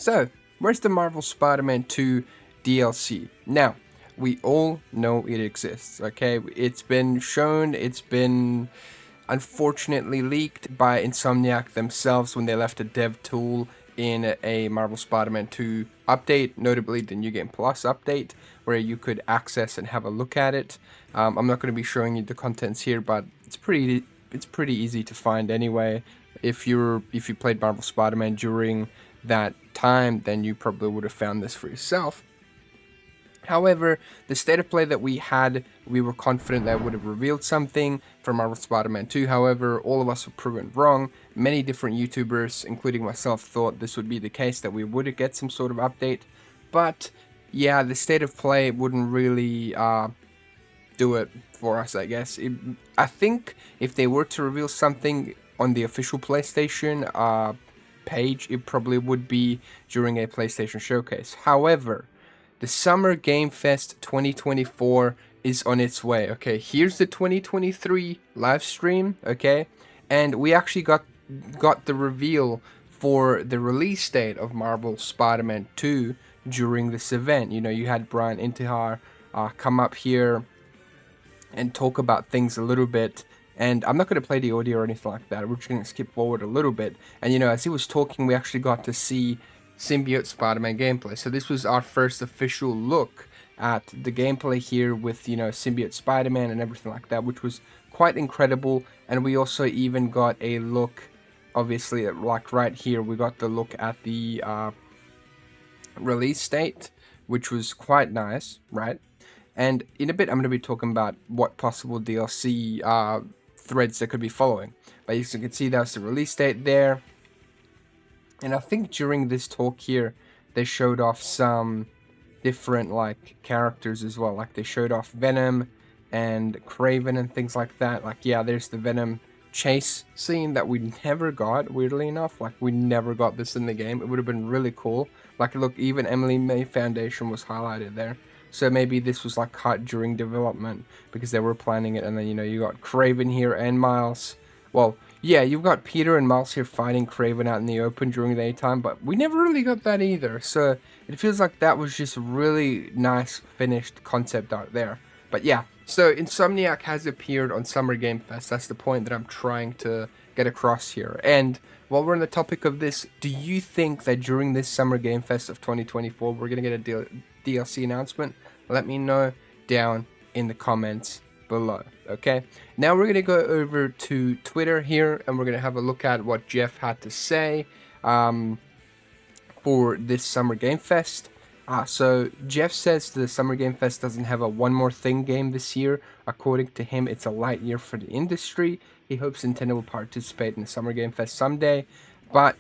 So, where's the Marvel Spider-Man 2 DLC? Now, we all know it exists, okay? It's been shown, it's been unfortunately leaked by Insomniac themselves when they left a dev tool in a Marvel Spider-Man 2 update, notably the New Game Plus update, where you could access and have a look at it. I'm not going to be showing you the contents here, but it's pretty easy to find anyway. If you played Marvel Spider-Man during that time, then you probably would have found this for yourself. However, the state of play that we had, we were confident that would have revealed something for Marvel Spider-Man 2. However, all of us were proven wrong. Many different YouTubers, including myself, thought this would be the case, that we would get some sort of update. But yeah, the state of play wouldn't really do it for us, I guess. I think if they were to reveal something on the official PlayStation page, it probably would be during a PlayStation showcase. However, the Summer Game Fest 2024 is on its way, okay? Here's the 2023 live stream, okay? And we actually got the reveal for the release date of Marvel Spider-Man 2 during this event. You know, you had Brian Intihar come up here and talk about things a little bit. And I'm not going to play the audio or anything like that. We're just going to skip forward a little bit. And, you know, as he was talking, we actually got to see Symbiote Spider-Man gameplay. So this was our first official look at the gameplay here with, you know, Symbiote Spider-Man and everything like that, which was quite incredible. And we also even got a look, obviously, like right here, we got the look at the release date, which was quite nice, right? And in a bit, I'm going to be talking about what possible DLC threads that could be following. But as you can see, that's the release date there. And I think during this talk here, they showed off some different, like, characters as well. Like, they showed off Venom and Kraven and things like that. Like, yeah, there's the Venom chase scene that we never got, weirdly enough. Like, we never got this in the game. It would have been really cool. Like, look, even Emily May Foundation was highlighted there. So maybe this was, like, cut during development because they were planning it. And then, you know, you got Kraven here and Miles. Well, yeah, you've got Peter and Miles here fighting Kraven out in the open during the daytime, but we never really got that either. So it feels like that was just really nice finished concept art there. But yeah, so Insomniac has appeared on Summer Game Fest. That's the point that I'm trying to get across here. And while we're on the topic of this, do you think that during this Summer Game Fest of 2024, we're going to get a DLC announcement? Let me know down in the comments below. Okay, now we're gonna go over to Twitter here and we're gonna have a look at what Jeff had to say for this Summer Game Fest. So Jeff says the Summer Game Fest doesn't have a One More Thing game this year. According to him, it's a light year for the industry. He hopes Nintendo will participate in the Summer Game Fest someday. But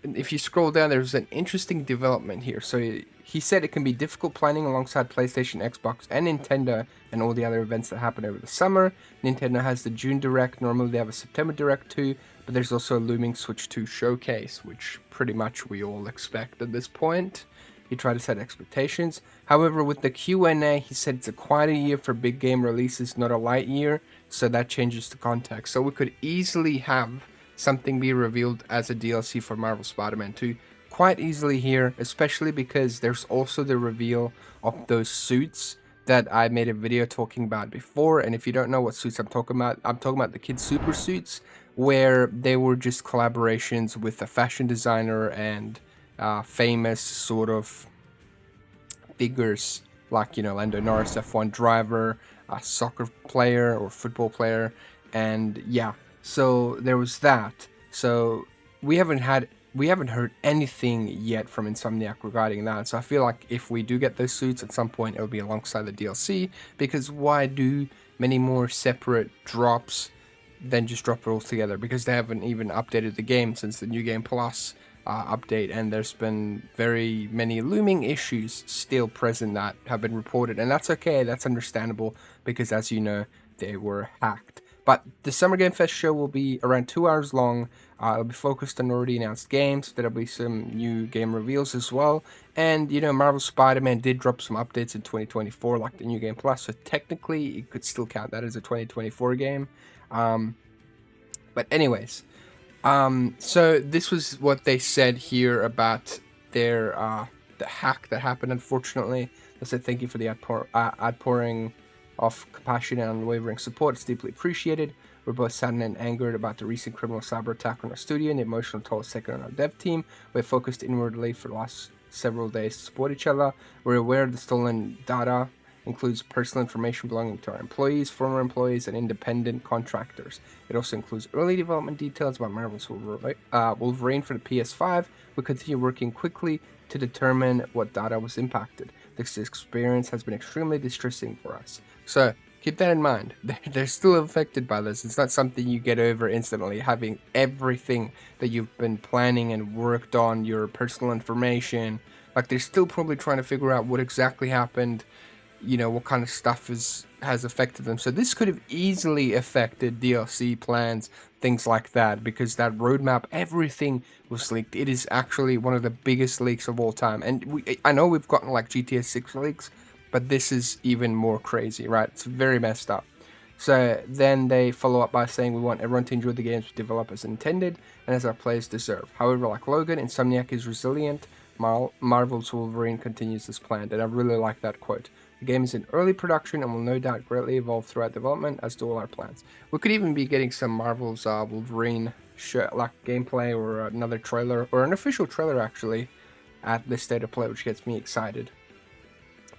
if you scroll down, there's an interesting development here. So he said it can be difficult planning alongside PlayStation, Xbox, and Nintendo and all the other events that happen over the summer. Nintendo has the June Direct. Normally they have a September Direct too, but there's also a looming Switch 2 showcase, which pretty much we all expect at this point. He tried to set expectations. However, with the Q&A, he said it's a quieter year for big game releases, not a light year, so that changes the context. So we could easily have something be revealed as a DLC for Marvel Spider-Man 2 quite easily here, especially because there's also the reveal of those suits that I made a video talking about before. And if you don't know what suits I'm talking about the Kid Super suits, where they were just collaborations with a fashion designer and famous sort of figures like, you know, Lando Norris, F1 driver, a soccer player or football player, and yeah, so there was that. So we haven't heard anything yet from Insomniac regarding that. So I feel like if we do get those suits at some point, it'll be alongside the DLC, because why do many more separate drops than just drop it all together? Because they haven't even updated the game since the New Game Plus update, and there's been very many looming issues still present that have been reported, and that's okay, that's understandable, because as you know, they were hacked. But the Summer Game Fest show will be around 2 hours long. It'll be focused on already announced games. There'll be some new game reveals as well. And, you know, Marvel Spider-Man did drop some updates in 2024, like the New Game Plus. So technically, you could still count that as a 2024 game. But anyways, so this was what they said here about their the hack that happened, unfortunately. They said thank you for the outpouring of compassion and unwavering support. It's deeply appreciated. We're both saddened and angered about the recent criminal cyber attack on our studio and the emotional toll it's taken on our dev team. We're focused inwardly for the last several days to support each other. We're aware the stolen data includes personal information belonging to our employees, former employees, and independent contractors. It also includes early development details about Marvel's Wolverine for the PS5. We continue working quickly to determine what data was impacted. This experience has been extremely distressing for us. So keep that in mind. They're still affected by this. It's not something you get over instantly. Having everything that you've been planning and worked on, your personal information, like they're still probably trying to figure out what exactly happened, you know, what kind of stuff has affected them. So this could have easily affected DLC plans, things like that, because that roadmap, everything was leaked. It is actually one of the biggest leaks of all time. And I know we've gotten like GTA 6 leaks, but this is even more crazy, right? It's very messed up. So then they follow up by saying we want everyone to enjoy the games we develop as intended and as our players deserve. However, like Logan, Insomniac is resilient. Marvel's Wolverine continues as planned, and I really like that quote. The game is in early production and will no doubt greatly evolve throughout development, as do all our plans. We could even be getting some Marvel's Wolverine like gameplay or another trailer, or an official trailer actually, at this state of play, which gets me excited.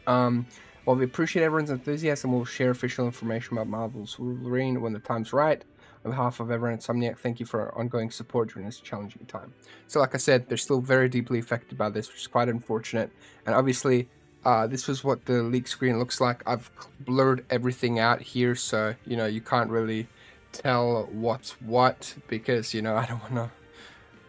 While we appreciate everyone's enthusiasm, we'll share official information about Marvel's Wolverine when the time's right. On behalf of everyone at Insomniac, thank you for our ongoing support during this challenging time. So like I said, they're still very deeply affected by this, which is quite unfortunate. And obviously, this was what the leak screen looks like. I've blurred everything out here, so, you know, you can't really tell what's what, because, you know, I don't want to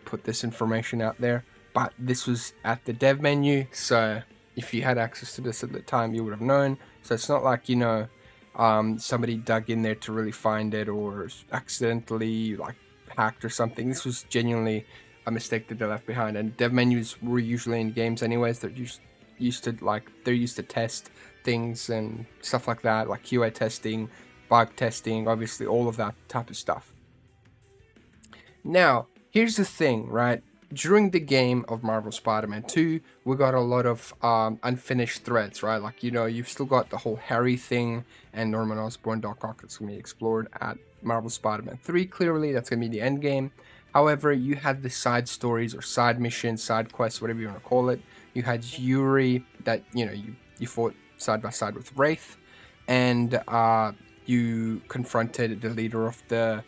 put this information out there. But this was at the dev menu, so if you had access to this at the time, you would have known. So it's not like, you know, somebody dug in there to really find it or accidentally like hacked or something. This was genuinely a mistake that they left behind. And dev menus were usually in games anyways. They're used to test things and stuff like that, like QA testing, bug testing, obviously all of that type of stuff. Now, here's the thing, right? During the game of Marvel Spider-Man 2, we got a lot of unfinished threads, right? Like, you know, you've still got the whole Harry thing and Norman Osborn, Doc Ock that's going to be explored at Marvel Spider-Man 3, clearly. That's going to be the end game. However, you had the side stories or side missions, side quests, whatever you want to call it. You had Yuri that, you know, you fought side by side with Wraith, and you confronted the leader of the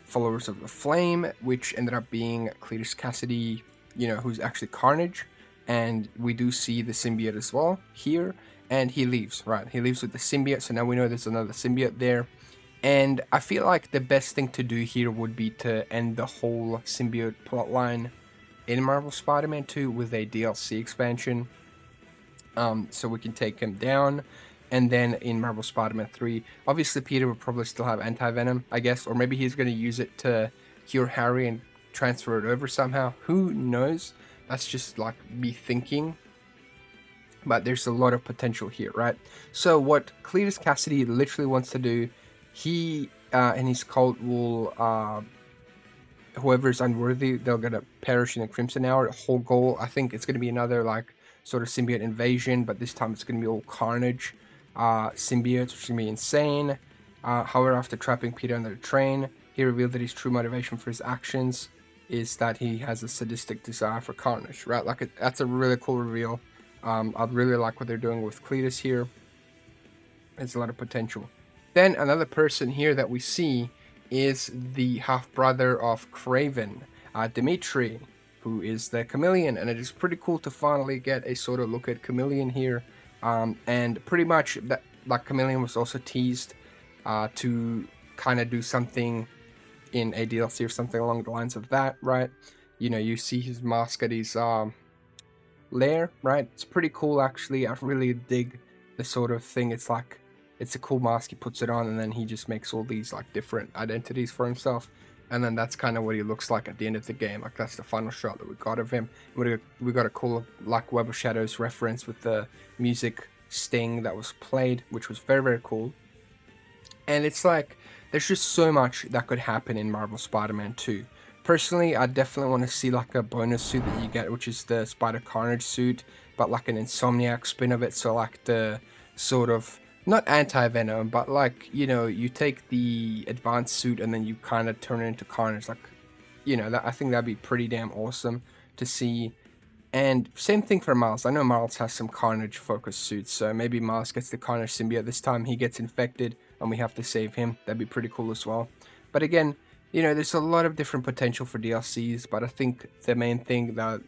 Followers of the Flame, which ended up being Cletus Kasady, you know, who's actually Carnage. And we do see the symbiote as well here, and he leaves, right? He leaves with the symbiote, so now we know there's another symbiote there. And I feel like the best thing to do here would be to end the whole symbiote plotline in Marvel Spider-Man 2 with a DLC expansion, so we can take him down. And then in Marvel Spider-Man 3, obviously Peter will probably still have anti-venom, I guess, or maybe he's going to use it to cure Harry and transfer it over somehow. Who knows? That's just like me thinking. But there's a lot of potential here, right? So what Cletus Kasady literally wants to do, he and his cult will, whoever is unworthy, they're going to perish in the Crimson Hour. The whole goal, I think it's going to be another like sort of symbiote invasion, but this time it's going to be all Carnage symbiotes, which is going to be insane. However, after trapping Peter under the train, he revealed that his true motivation for his actions is that he has a sadistic desire for Carnage, right? Like, that's a really cool reveal. I really like what they're doing with Cletus here. There's a lot of potential. Then another person here that we see is the half-brother of Kraven, Dimitri, who is the Chameleon, and it is pretty cool to finally get a sort of look at Chameleon here. And pretty much that, like, Chameleon was also teased to kind of do something in a DLC or something along the lines of that, right? You know, you see his mask at his lair, right? It's pretty cool, actually. I really dig the sort of thing. It's like, it's a cool mask. He puts it on, and then he just makes all these like different identities for himself. And then that's kind of what he looks like at the end of the game. Like, that's the final shot that we got of him. We got a cool like Web of Shadows reference with the music sting that was played, which was very, very cool. And it's like, there's just so much that could happen in Marvel Spider-Man 2. Personally, I definitely want to see like a bonus suit that you get, which is the Spider Carnage suit, but like an Insomniac spin of it. So like the sort of not anti-venom, but like, you know, you take the advanced suit and then you kind of turn it into Carnage. Like, you know, I think that'd be pretty damn awesome to see. And same thing for Miles. I know Miles has some Carnage focused suits, so maybe Miles gets the Carnage symbiote this time. He gets infected and we have to save him. That'd be pretty cool as well. But again, you know, there's a lot of different potential for DLCs, but I think the main thing that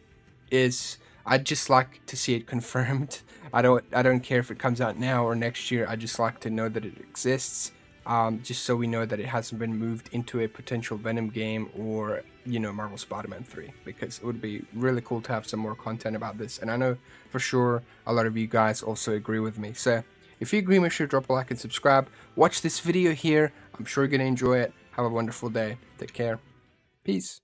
is I'd just like to see it confirmed. I don't care if it comes out now or next year. I just like to know that it exists. Just so we know that it hasn't been moved into a potential Venom game or, you know, Marvel Spider-Man 3, because it would be really cool to have some more content about this. And I know for sure a lot of you guys also agree with me. So if you agree, make sure to drop a like and subscribe. Watch this video here. I'm sure you're going to enjoy it. Have a wonderful day. Take care. Peace.